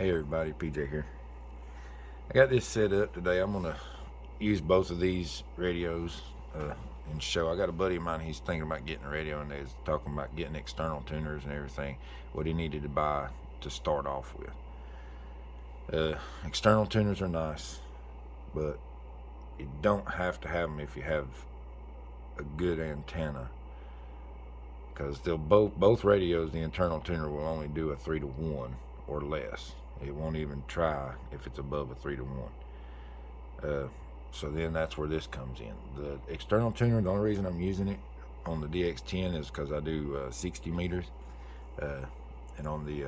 Hey everybody, PJ here. I got this set up today. I'm gonna use both of these radios in show. I got a buddy of mine. He's thinking about getting a radio, and he's talking about getting external tuners and everything. What he needed to buy to start off with. External tuners are nice, but you don't have to have them if you have a good antenna. Because they'll both radios, the internal tuner will only do a 3-to-1 or less. It won't even try if it's above a 3-to-1. So then that's where this comes in. The external tuner, the only reason I'm using it on the DX10 is because I do 60 meters. And on the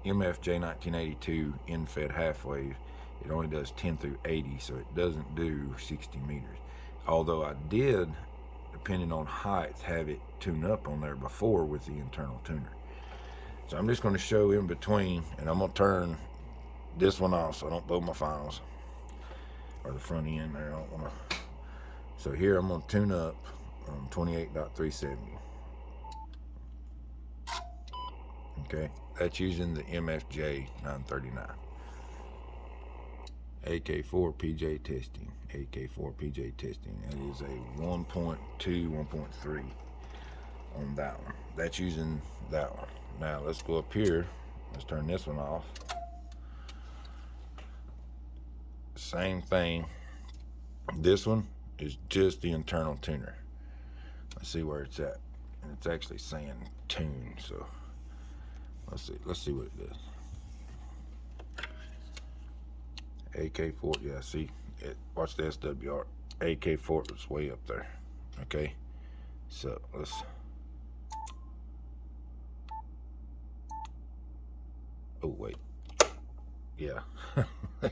MFJ 1982 in-fed half wave, it only does 10 through 80, so it doesn't do 60 meters. Although I did, depending on height, have it tuned up on there before with the internal tuner. So I'm just going to show in between, and I'm going to turn this one off so I don't blow my finals or the front end there. I don't want to. So here I'm going to tune up on 28.370. Okay, that's using the MFJ 939. AK4 PJ testing. AK4 PJ testing. That is a 1.2, 1.3 on that one. That's using that one. Now let's go up here. Let's turn this one off. Same thing. This one is just the internal tuner. Let's see where it's at. And it's actually saying tune, so let's see what it does. AK4, yeah, see it. Watch the SWR. AK4 was way up there. Okay, so let's. Oh wait, yeah,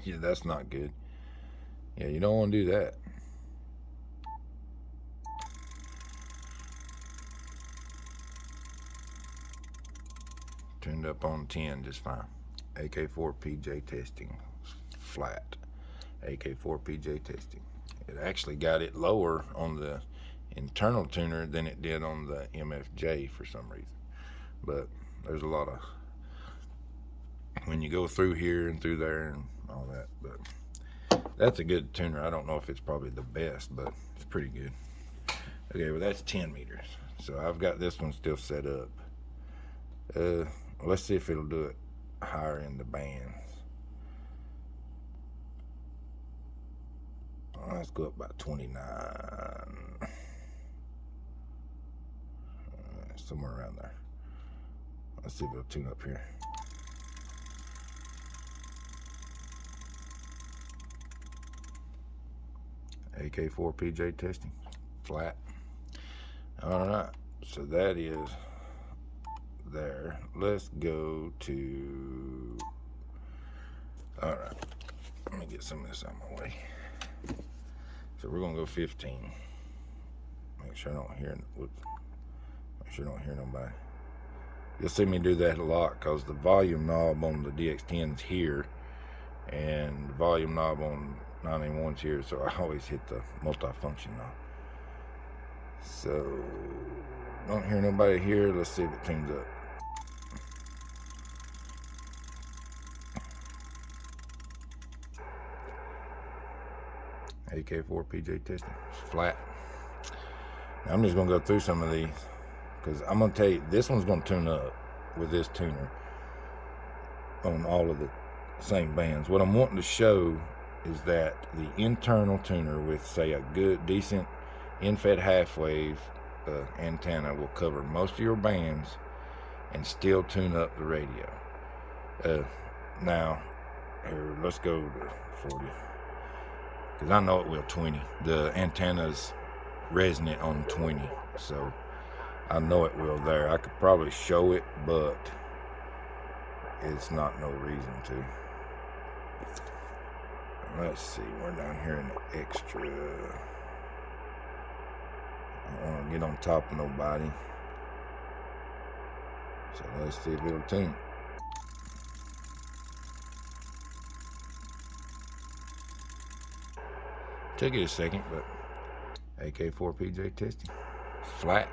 yeah, that's not good. Yeah, you don't want to do that. Tuned up on 10 just fine. AK4 PJ testing. Flat. AK4 PJ testing. It actually got it lower on the internal tuner than it did on the MFJ for some reason. But there's a lot of, when you go through here and through there and all that. But that's a good tuner. I don't know if it's probably the best, but it's pretty good. Okay, well that's 10 meters. So I've got this one still set up. Let's see if it'll do it higher in the bands. Let's go up about 29. Somewhere around there. Let's see if it'll tune up here. AK4 PJ testing. Flat. Alright, so that is there. Let's go to. Alright, let me get some of this out of my way. So we're gonna go 15. Make sure I don't hear. Whoops. Make sure I don't hear nobody. You'll see me do that a lot because the volume knob on the DX10's here, and the volume knob on 981's here. So I always hit the multi-function knob. So don't hear nobody here. Let's see if it tunes up. AK4 PJ testing. It's flat. Now I'm just going to go through some of these because I'm going to tell you, this one's going to tune up with this tuner on all of the same bands. What I'm wanting to show is that the internal tuner with, say, a good, decent in-fed half-wave antenna will cover most of your bands and still tune up the radio. Now, here, let's go to 40. Because I know it will 20. The antenna's resonant on 20, so I know it will there. I could probably show it, but it's not no reason to. Let's see, we're down here in the extra. I don't want to get on top of nobody. So let's see if it'll tune. Took it a second, but AK4 PJ testing. Flat.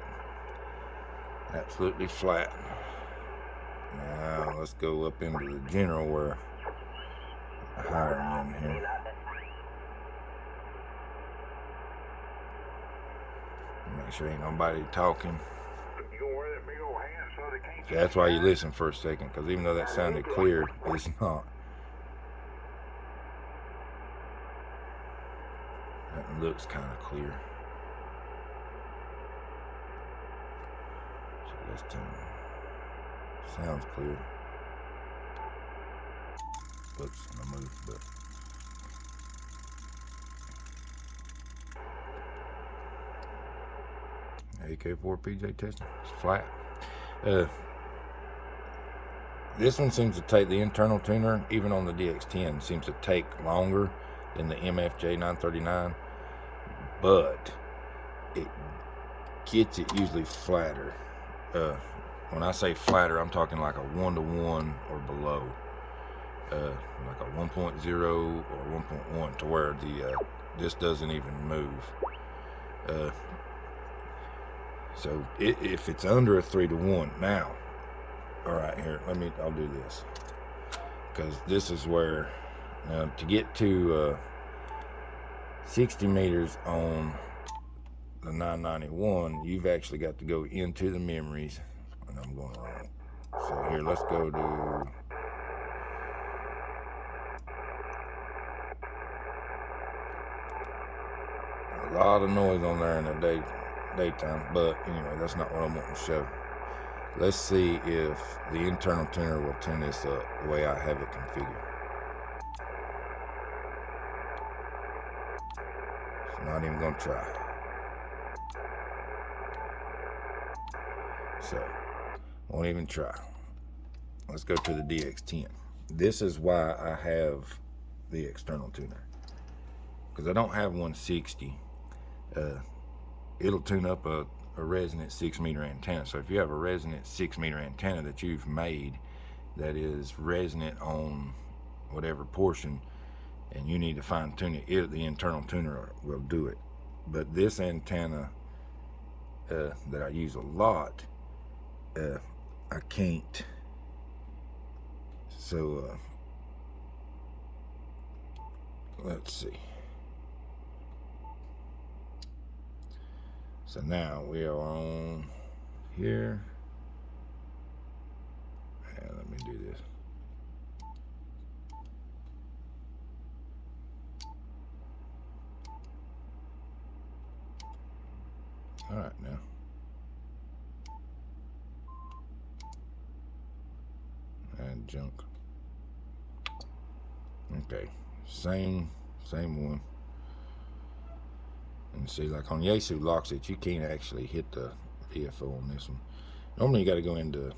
Absolutely flat. Now let's go up into the general where higher end here. Make sure ain't nobody talking. See, that's why you listen for a second, because even though that sounded clear, it's not. That looks kind of clear. So let's tune it. Sounds clear. Oops, I moved, but AK4 PJ testing. It's flat. This one seems to take, the internal tuner, even on the DX10, seems to take longer than the MFJ 939, but it gets it usually flatter. When I say flatter, I'm talking like a 1-to-1 or below, like a 1.0 or 1.1, to where the this doesn't even move. So if it's under a 3-to-1, now, all right, here, I'll do this, because this is where, now to get to 60 meters on the 991, you've actually got to go into the memories, and I'm going wrong. So here, let's go to, a lot of noise on there in the daytime, but anyway, that's not what I'm wanting to show. Let's see if the internal tuner will tune this up the way I have it configured. So not even gonna try. So, won't even try. Let's go to the DX10. This is why I have the external tuner, because I don't have 160. It'll tune up a resonant 6-meter antenna. So if you have a resonant 6-meter antenna that you've made that is resonant on whatever portion, and you need to fine tune it, the internal tuner will do it. But this antenna that I use a lot, I can't. So let's see. So now we are on here, and let me do this. All right, now. And junk. Okay, same one. And see, like on Yaesu locks it, you can't actually hit the VFO on this one. Normally you got to go into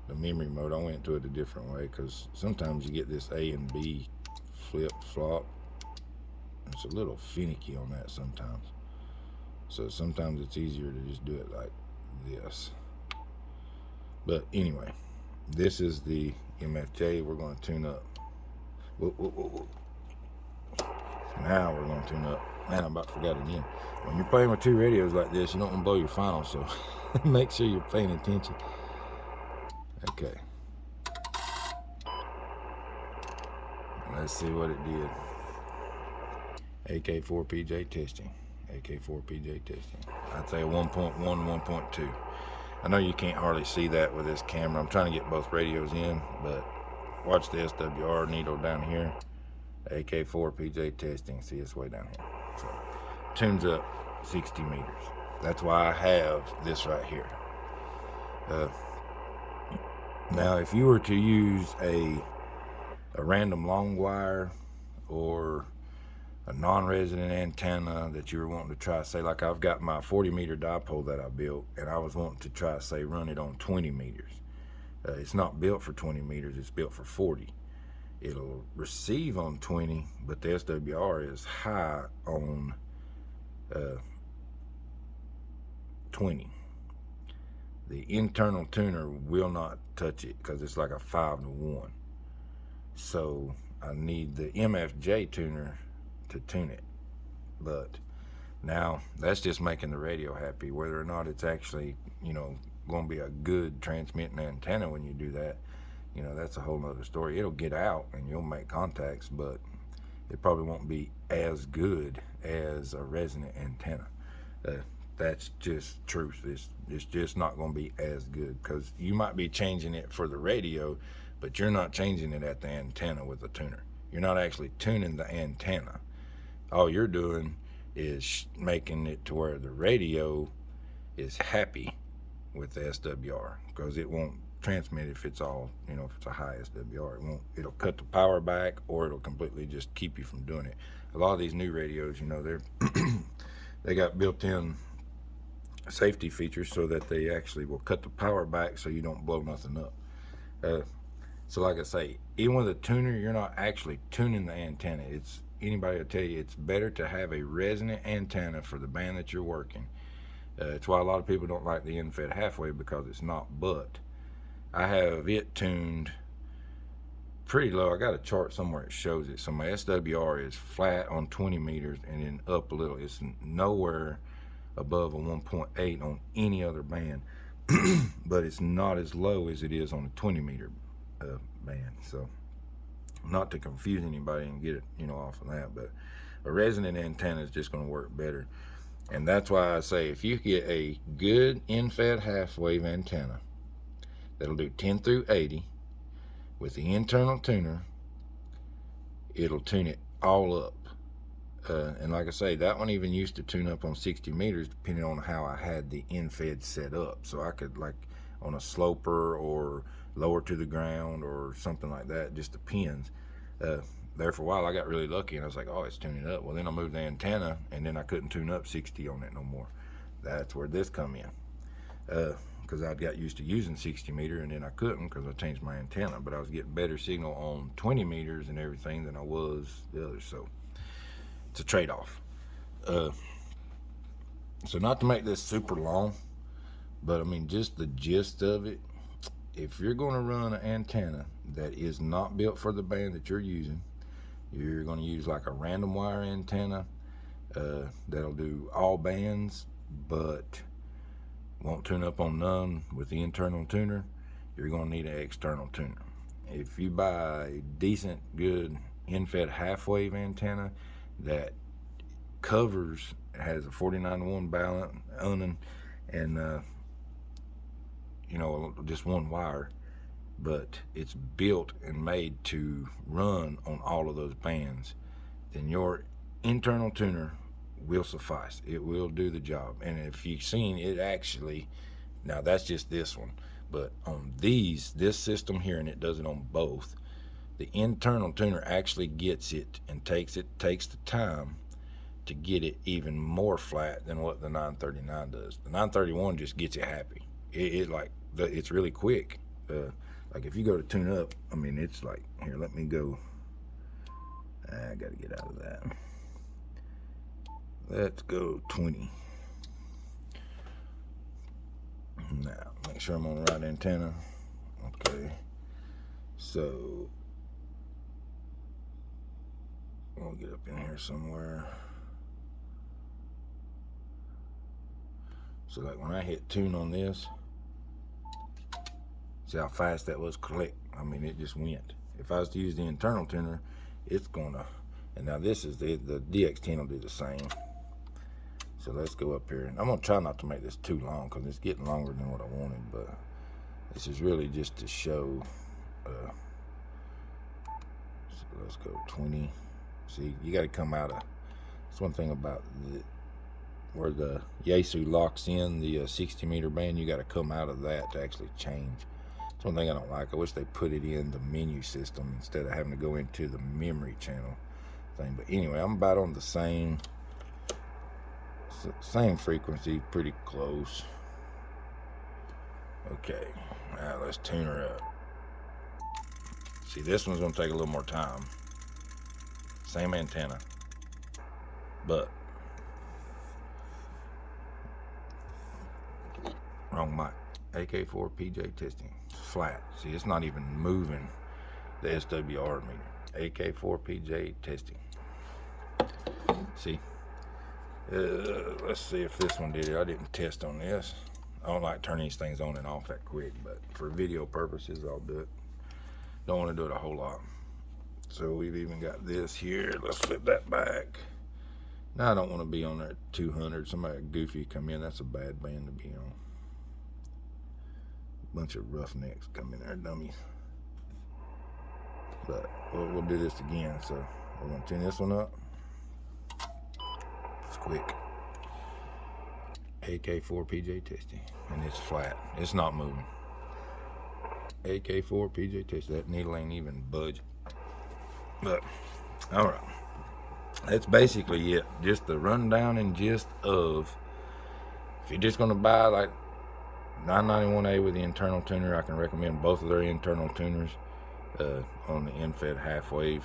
the memory mode. I went to it a different way, because sometimes you get this A and B flip-flop. It's a little finicky on that sometimes. So sometimes it's easier to just do it like this. But anyway, this is the MFJ we're going to tune up. Whoa. Now we're going to tune up. Man, I about forgot again. When you're playing with two radios like this, you don't want to blow your final, so make sure you're paying attention. Okay. Let's see what it did. AK4 PJ testing. AK4 PJ testing. I'd say 1.1, 1.2. I know you can't hardly see that with this camera. I'm trying to get both radios in, but watch the SWR needle down here. AK4 PJ testing. See, it's way down here. So, tunes up 60 meters. That's why I have this right here. Now, if you were to use a random long wire or a non-resonant antenna that you were wanting to try, say like I've got my 40-meter dipole that I built, and I was wanting to try, say, run it on 20 meters. It's not built for 20 meters, it's built for 40. It'll receive on 20, but the SWR is high on 20. The internal tuner will not touch it because it's like a 5-to-1. So I need the MFJ tuner to tune it. But now that's just making the radio happy. Whether or not it's actually, going to be a good transmitting antenna when you do that, you know, that's a whole nother story. It'll get out and you'll make contacts, but it probably won't be as good as a resonant antenna. Uh, that's just truth. It's just not going to be as good, because you might be changing it for the radio, but you're not changing it at the antenna with the tuner. You're not actually tuning the antenna. All you're doing is making it to where the radio is happy with the SWR, because it won't transmit if it's all, you know, if it's a high SWR. It'll cut the power back, or it'll completely just keep you from doing it. A lot of these new radios, you know, they got built-in safety features so that they actually will cut the power back so you don't blow nothing up. So like I say, even with a tuner, you're not actually tuning the antenna. Anybody will tell you it's better to have a resonant antenna for the band that you're working. It's why a lot of people don't like the end-fed half-wave, because it's not. But I have it tuned pretty low. I got a chart somewhere that shows it. So my SWR is flat on 20 meters and then up a little. It's nowhere above a 1.8 on any other band, but it's not as low as it is on a 20 meter band. So not to confuse anybody and get it, you know, off of that, but a resonant antenna is just going to work better. And that's why I say, if you get a good end-fed half-wave antenna that'll do 10 through 80 with the internal tuner, it'll tune it all up. And like I say, that one even used to tune up on 60 meters depending on how I had the end-fed set up. So I could, like on a sloper or lower to the ground or something like that, just depends. There for a while I got really lucky and I was like, oh, it's tuning up. Well, then I moved the antenna and then I couldn't tune up 60 on it no more. That's where this come in, because I'd got used to using 60 meter and then I couldn't because I changed my antenna, but I was getting better signal on 20 meters and everything than I was the others. So it's a trade-off. So not to make this super long, but I mean, just the gist of it, if you're going to run an antenna that is not built for the band that you're using, you're going to use like a random wire antenna that'll do all bands but won't tune up on none with the internal tuner, you're going to need an external tuner. If you buy a decent, good end-fed half-wave antenna that covers, has a 49-to-1 balance on, and you know, just one wire, but it's built and made to run on all of those bands, then your internal tuner will suffice. It will do the job. And if you've seen it, actually, now that's just this one, but on this system here, and it does it on both, the internal tuner actually gets it and takes the time to get it even more flat than what the 939 does. The 931 just gets it happy. It's really quick. Like if you go to tune up, I mean, it's like, here, let me go. I gotta get out of that. Let's go 20. Now, make sure I'm on the right antenna. Okay. So, we'll get up in here somewhere. So like when I hit tune on this, see how fast that was click? I mean, it just went. If I was to use the internal tuner, it's gonna, and now this is the DX10 will do the same. So let's go up here, and I'm gonna try not to make this too long because it's getting longer than what I wanted, but this is really just to show. So let's go 20. See, you got to come out of, that's one thing about where the Yaesu locks in the 60 meter band, you got to come out of that to actually change. That's one thing I don't like. I wish they put it in the menu system instead of having to go into the memory channel thing. But anyway, I'm about on the same frequency, pretty close. Okay, now let's tune her up. See, this one's gonna take a little more time. Same antenna, but wrong mic. AK4 PJ testing. It's flat. See, it's not even moving the SWR meter. AK4 PJ testing. See, let's see if this one did it. I didn't test on this. I don't like turning these things on and off that quick, but for video purposes, I'll do it. don't want to do it a whole lot. So we've even got this here. Let's flip that back. Now I don't want to be on there at 200. Somebody goofy come in. That's a bad band to be on. Bunch of roughnecks come in there, dummies. But we'll do this again. So we're gonna tune this one up. It's quick. AK4 PJ testing, and it's flat. It's not moving. AK4 PJ testing. That needle ain't even budge. But all right, that's basically it. Just the rundown and gist of, if you're just gonna buy like 991A with the internal tuner, I can recommend both of their internal tuners on the end-fed half wave.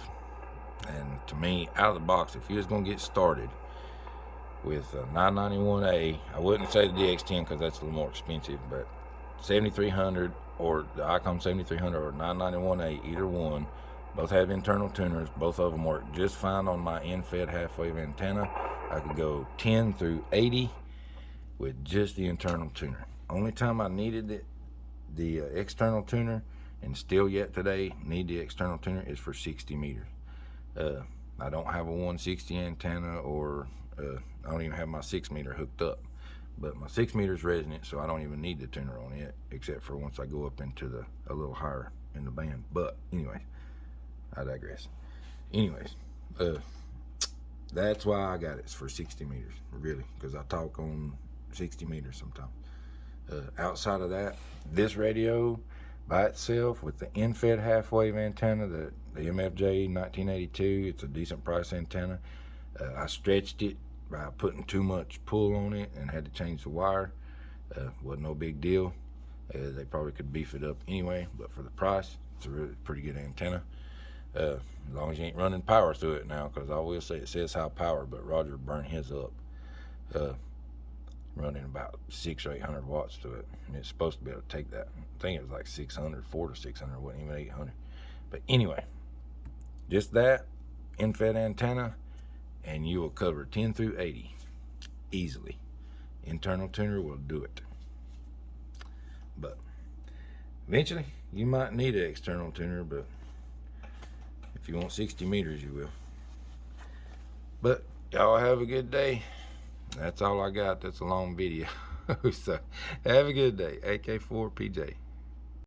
And to me, out of the box, if you're just gonna get started with 991A, I wouldn't say the DX10 because that's a little more expensive, but 7300 or the Icom 7300 or 991A, either one, both have internal tuners. Both of them work just fine on my end-fed half-wave antenna. I could go 10 through 80 with just the internal tuner. Only time I needed the external tuner, and still yet today need the external tuner, is for 60 meters. I don't have a 160 antenna, or I don't even have my 6 meter hooked up, but my 6 meters resonant, so I don't even need the tuner on it, except for once I go up into a little higher in the band. But anyway, I digress. Anyways, that's why I got it. It's for 60 meters, really, because I talk on 60 meters sometimes. Outside of that, this radio by itself with the end-fed half-wave antenna, the MFJ 1982, it's a decent price antenna. I stretched it by putting too much pull on it and had to change the wire. Wasn't no big deal. They probably could beef it up anyway, but for the price, it's a really pretty good antenna. As long as you ain't running power through it now, because I will say it says high power, but Roger burned his up. Running about 600 or 800 watts to it, and it's supposed to be able to take that. I think it was like 600, 400 to 600, wasn't even 800. But anyway, just that end-fed antenna, and you will cover 10 through 80 easily. Internal tuner will do it. But eventually, you might need an external tuner, but if you want 60 meters, you will. But y'all have a good day. That's all I got. That's a long video. So have a good day. AK4 PJ.